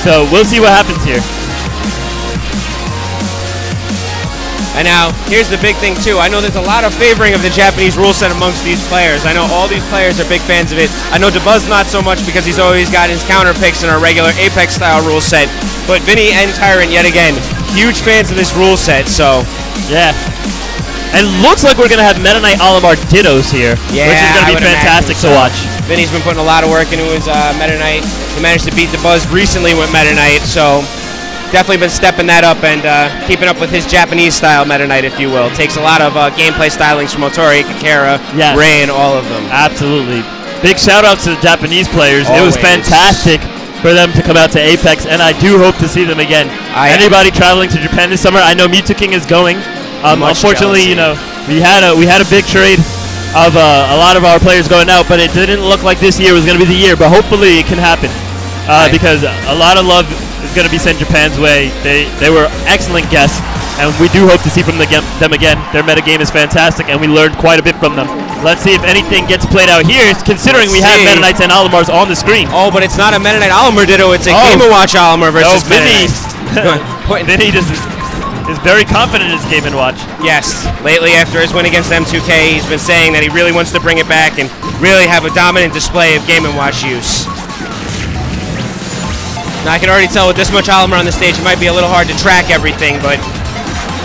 So we'll see what happens here. And now, here's the big thing too. I know there's a lot of favoring of the Japanese rule set amongst these players. I know all these players are big fans of it. I know Dabuz not so much because he's always got his counter picks in our regular Apex style rule set. But Vinnie and Tyrant, yet again, huge fans of this rule set, so. Yeah. And looks like we're going to have Meta Knight Olimar Dittos here, yeah, which is going to be fantastic to watch. Vinnie's been putting a lot of work into his Meta Knight. He managed to beat Dabuz recently with Meta Knight, so definitely been stepping that up and keeping up with his Japanese-style Meta Knight, if you will. Takes a lot of gameplay stylings from Otori, Kakera, yes. Ray, and all of them. Absolutely. Big shout-out to the Japanese players. Always. It was fantastic for them to come out to Apex, and I do hope to see them again. Anybody traveling to Japan this summer? I know Mewtwo King is going. Unfortunately, jealousy. You know, we had a big trade of a lot of our players going out, but it didn't look like this year was going to be the year. But hopefully, it can happen because a lot of love is going to be sent Japan's way. They were excellent guests, and we do hope to see from them again. Their metagame is fantastic, and we learned quite a bit from them. Let's see if anything gets played out here, considering we have Meta Knights and Olimars on the screen. Oh, but it's not a Meta Knight Olimar Ditto. It's a Game & Watch Olimar versus Vinnie. Vinnie is very confident in his Game & Watch. Yes. Lately, after his win against M2K, he's been saying that he really wants to bring it back and really have a dominant display of Game & Watch use. Now, I can already tell with this much Olimar on the stage, it might be a little hard to track everything, but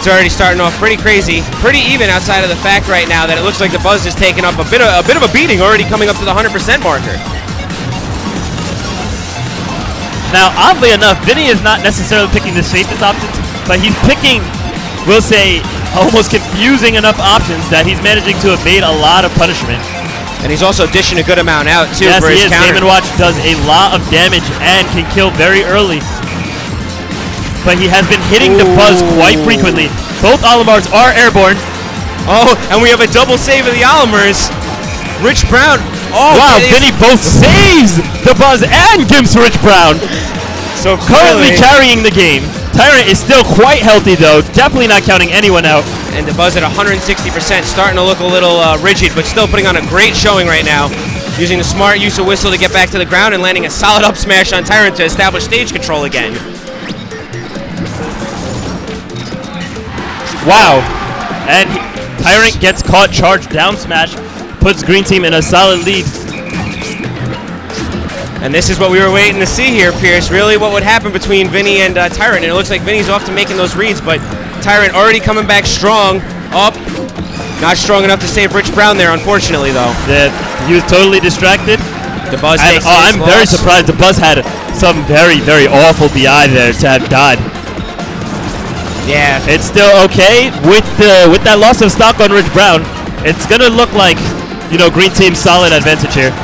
it's already starting off pretty crazy, pretty even outside of the fact right now that it looks like Dabuz is taking up a bit of a beating, already coming up to the 100% marker. Now, oddly enough, Vinnie is not necessarily picking the safest options, but he's picking, we'll say, almost confusing enough options that he's managing to evade a lot of punishment. And he's also dishing a good amount out, too, yes, for his counter. Game & Watch does a lot of damage and can kill very early. But he has been hitting Dabuz quite frequently. Both Olimars are airborne. Oh, and we have a double save of the Olimars. Rich Brown. Oh, wow, Vinnie both saves Dabuz and gives Rich Brown. So currently carrying the game. Tyrant is still quite healthy, though. Definitely not counting anyone out. And Dabuz at 160%, starting to look a little rigid, but still putting on a great showing right now. Using the smart use of whistle to get back to the ground and landing a solid up smash on Tyrant to establish stage control again. Wow. And Tyrant gets caught charged down smash, puts Green Team in a solid lead. And this is what we were waiting to see here, Pierce. Really what would happen between Vinnie and Tyrant. And it looks like Vinnie's off to making those reads, but Tyrant already coming back strong. Up. Not strong enough to save Rich Brown there, unfortunately, though. Yeah, he was totally distracted. Dabuz takes I'm very surprised Dabuz had some very, very awful DI there to have died. Yeah. It's still okay with that loss of stock on Rich Brown. It's going to look like, you know, Green Team's solid advantage here.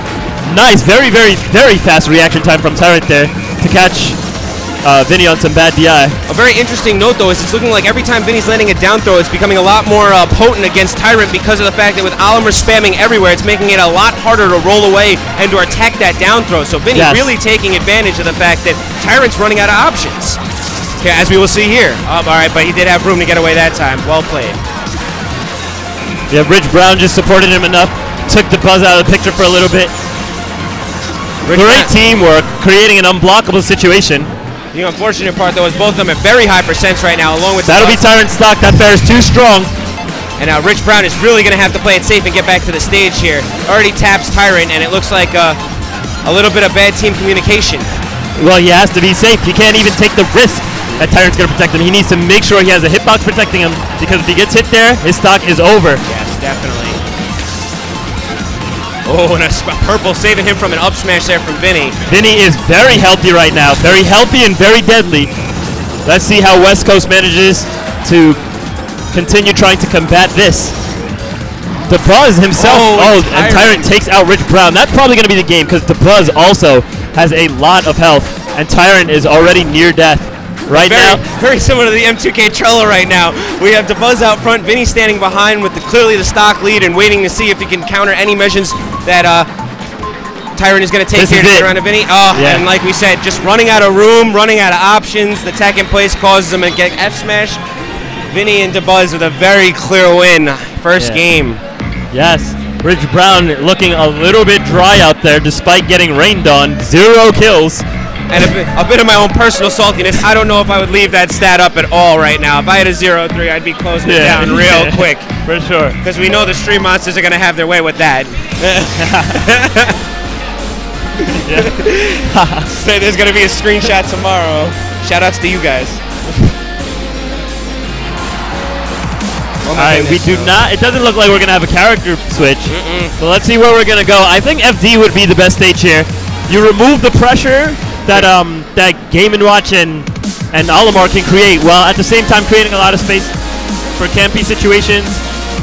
Nice, very, very, very fast reaction time from Tyrant there to catch Vinnie on some bad DI. A very interesting note, though, is it's looking like every time Vinnie's landing a down throw, it's becoming a lot more potent against Tyrant because of the fact that with Olimar spamming everywhere, it's making it a lot harder to roll away and to attack that down throw. So Vinnie really taking advantage of the fact that Tyrant's running out of options. Okay, as we will see here. All right, but he did have room to get away that time. Well played. Yeah, Rich Brown just supported him enough, took Dabuz out of the picture for a little bit. Great teamwork, creating an unblockable situation. The unfortunate part, though, is both of them at very high percents right now, along with that'll be Tyrant stock. That bear is too strong. And now Rich Brown is really going to have to play it safe and get back to the stage here. Already taps Tyrant, and it looks like a little bit of bad team communication. Well, he has to be safe. He can't even take the risk that Tyrant's going to protect him. He needs to make sure he has a hitbox protecting him, because if he gets hit there, his stock is over. Yes, definitely. Oh, and a purple saving him from an up smash there from Vinnie. Vinnie is very healthy right now. Very healthy and very deadly. Let's see how West Coast manages to continue trying to combat this. Dabuz himself, and Tyrant takes out Rich Brown. That's probably going to be the game because Dabuz also has a lot of health, and Tyrant is already near death. Very similar to the M2K Trello right now. We have Dabuz out front, Vinnie standing behind with clearly the stock lead and waiting to see if he can counter any measures that Tyrant is going to take here to get around to Vinnie. And like we said, just running out of room, running out of options. The tech in place causes him to get F smash. Vinnie and Dabuz with a very clear win. First game. Yes. Rich Brown looking a little bit dry out there despite getting rained on. 0 kills. and a bit of my own personal saltiness, I don't know if I would leave that stat up at all right now. If I had a 0-3, I'd be closing it down real quick. For sure. Because we know the stream monsters are going to have their way with that. So there's going to be a screenshot tomorrow. Shout-outs to you guys. Alright, we do not, it doesn't look like we're going to have a character switch. So let's see where we're going to go. I think FD would be the best stage here. You remove the pressure that that Game & Watch and Olimar can create, while at the same time creating a lot of space for campy situations,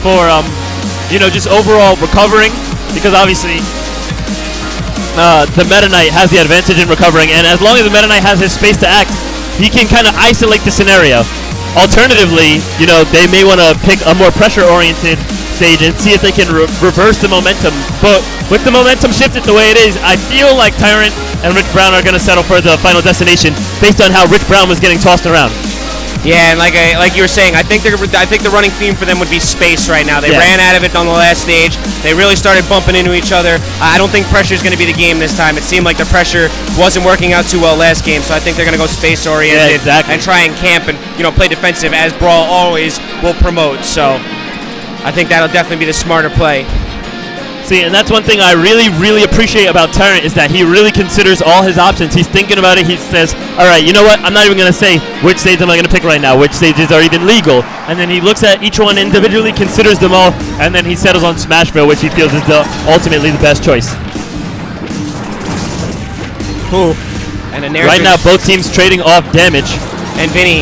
for, you know, just overall recovering, because obviously the Meta Knight has the advantage in recovering, and as long as the Meta Knight has his space to act, he can kind of isolate the scenario. Alternatively, you know, they may want to pick a more pressure-oriented stage and see if they can reverse the momentum. But with the momentum shifted the way it is, I feel like Tyrant and Rich Brown are going to settle for the final destination based on how Rich Brown was getting tossed around. Yeah, and like you were saying, I think the running theme for them would be space right now. They ran out of it on the last stage. They really started bumping into each other. I don't think pressure is going to be the game this time. It seemed like the pressure wasn't working out too well last game, so I think they're going to go space oriented and try and camp and, you know, play defensive as Brawl always will promote. So I think that'll definitely be the smarter play. See, and that's one thing I really, really appreciate about Tyrant is that he really considers all his options. He's thinking about it. He says, all right, you know what? I'm not even going to say which stage am I going to pick right now, which stages are even legal. And then he looks at each one individually, considers them all, and then he settles on Smashville, which he feels is ultimately the best choice. Ooh. And right now, both teams trading off damage. And Vinnie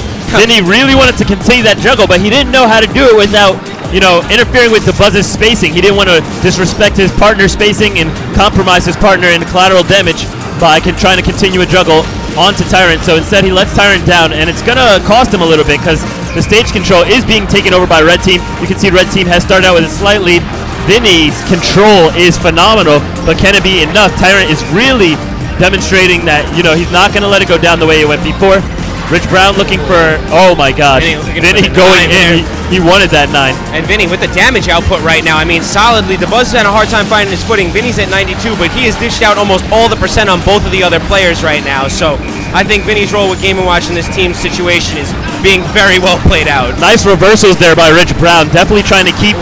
really wanted to continue that juggle, but he didn't know how to do it without, you know, interfering with Dabuz's spacing. He didn't want to disrespect his partner's spacing and compromise his partner in collateral damage by trying to continue a juggle onto Tyrant. So instead, he lets Tyrant down, and it's going to cost him a little bit because the stage control is being taken over by Red Team. You can see Red Team has started out with a slight lead. Vinnie's control is phenomenal, but can it be enough? Tyrant is really demonstrating that, you know, he's not going to let it go down the way it went before. Rich Brown looking for, oh my gosh, Vinnie going in, he wanted that 9. And Vinnie with the damage output right now, I mean, solidly, Dabuz has had a hard time finding his footing. Vinnie's at 92, but he has dished out almost all the percent on both of the other players right now. So I think Vinnie's role with Game & Watch in this team situation is being very well played out. Nice reversals there by Rich Brown, definitely trying to keep,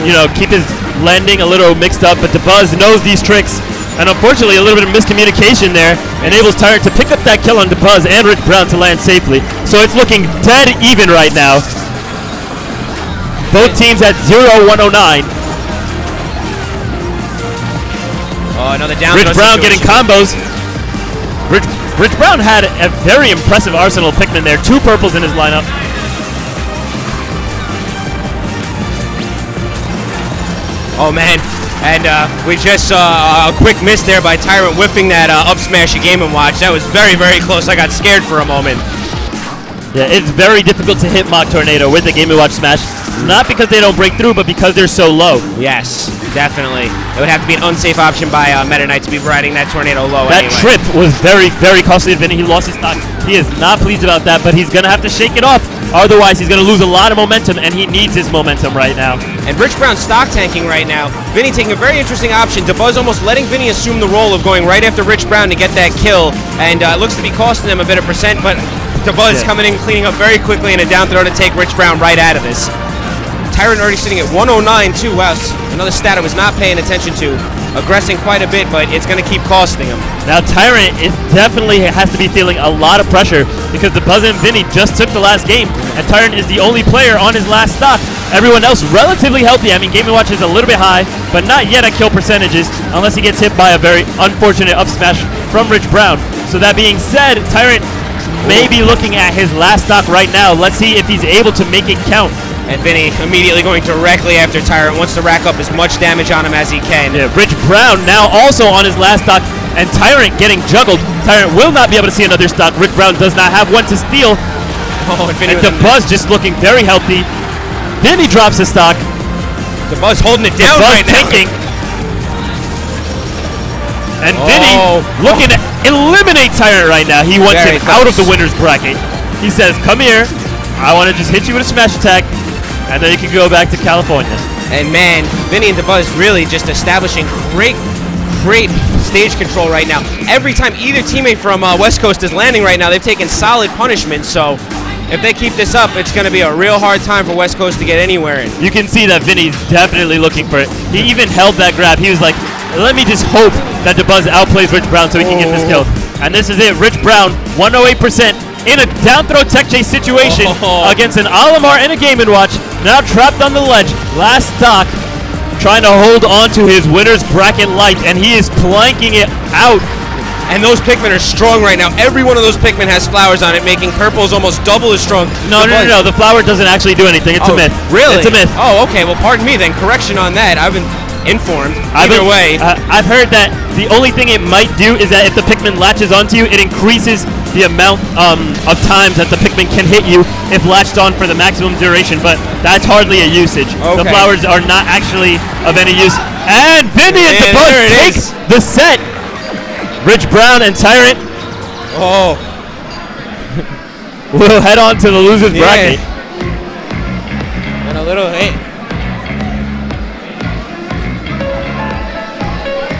you know, keep his landing a little mixed up, but Dabuz knows these tricks. And unfortunately, a little bit of miscommunication there enables Tyrant to pick up that kill on Dabuz and Rich Brown to land safely. So it's looking dead even right now. Both teams at 0-109. Oh, another down. Rich Brown getting combos. Rich Brown had a very impressive arsenal of Pikmin there. 2 purples in his lineup. Oh, man. And we just saw a quick miss there by Tyrant whiffing that up smash at Game & Watch. That was very, very close. I got scared for a moment. Yeah, it's very difficult to hit Mach Tornado with the Game & Watch smash. Not because they don't break through, but because they're so low. Yes, definitely. It would have to be an unsafe option by Meta Knight to be riding that Tornado low That trip was very, very costly to Vinnie. He lost his stock. He is not pleased about that, but he's going to have to shake it off. Otherwise, he's going to lose a lot of momentum, and he needs his momentum right now. And Rich Brown stock tanking right now. Vinnie taking a very interesting option. Dabuz almost letting Vinnie assume the role of going right after Rich Brown to get that kill. And it looks to be costing them a bit of percent, but Dabuz coming in, cleaning up very quickly in a down throw to take Rich Brown right out of this. Tyrant already sitting at 109 too. Wow, another stat I was not paying attention to. Aggressing quite a bit, but it's going to keep costing him. Now Tyrant definitely has to be feeling a lot of pressure because Dabuz and Vinnie just took the last game, and Tyrant is the only player on his last stock. Everyone else relatively healthy. I mean, Game & Watch is a little bit high, but not yet at kill percentages unless he gets hit by a very unfortunate up smash from Rich Brown. So that being said, Tyrant may be looking at his last stock right now. Let's see if he's able to make it count. And Vinnie immediately going directly after Tyrant, wants to rack up as much damage on him as he can. Yeah, Rich Brown now also on his last stock, and Tyrant getting juggled. Tyrant will not be able to see another stock. Rich Brown does not have one to steal. Oh, and Dabuz just looking very healthy. Vinnie drops his stock. Dabuz holding it down right now. And Vinnie looking to eliminate Tyrant right now. He wants him out of the winner's bracket. He says, come here. I want to just hit you with a smash attack, and then you can go back to California. And man, Vinnie and Dabuz really just establishing great stage control right now. Every time either teammate from West Coast is landing right now, they've taken solid punishment. So if they keep this up, it's going to be a real hard time for West Coast to get anywhere in. You can see that Vinny's definitely looking for it. He even held that grab. He was like, let me just hope that Dabuz outplays Rich Brown so he can get this kill. And this is it. Rich Brown, 108% in a down throw tech chase situation against an Olimar and a Game & Watch. Now trapped on the ledge. Last stock, trying to hold on to his winner's bracket light, and he is planking it out. And those Pikmin are strong right now. Every one of those Pikmin has flowers on it, making purples almost double as strong. No. The flower doesn't actually do anything. It's a myth. Really? It's a myth. Oh, okay. Well, pardon me then. Correction on that. I've been informed. Either way. I've heard that the only thing it might do is that if the Pikmin latches onto you, it increases the amount of times that the Pikmin can hit you if latched on for the maximum duration, but that's hardly a usage. Okay. The flowers are not actually of any use. And Vinnie and Dabuz takes the set. Rich Brown and Tyrant will head on to the loser's bracket. And a little hit.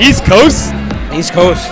East Coast? East Coast.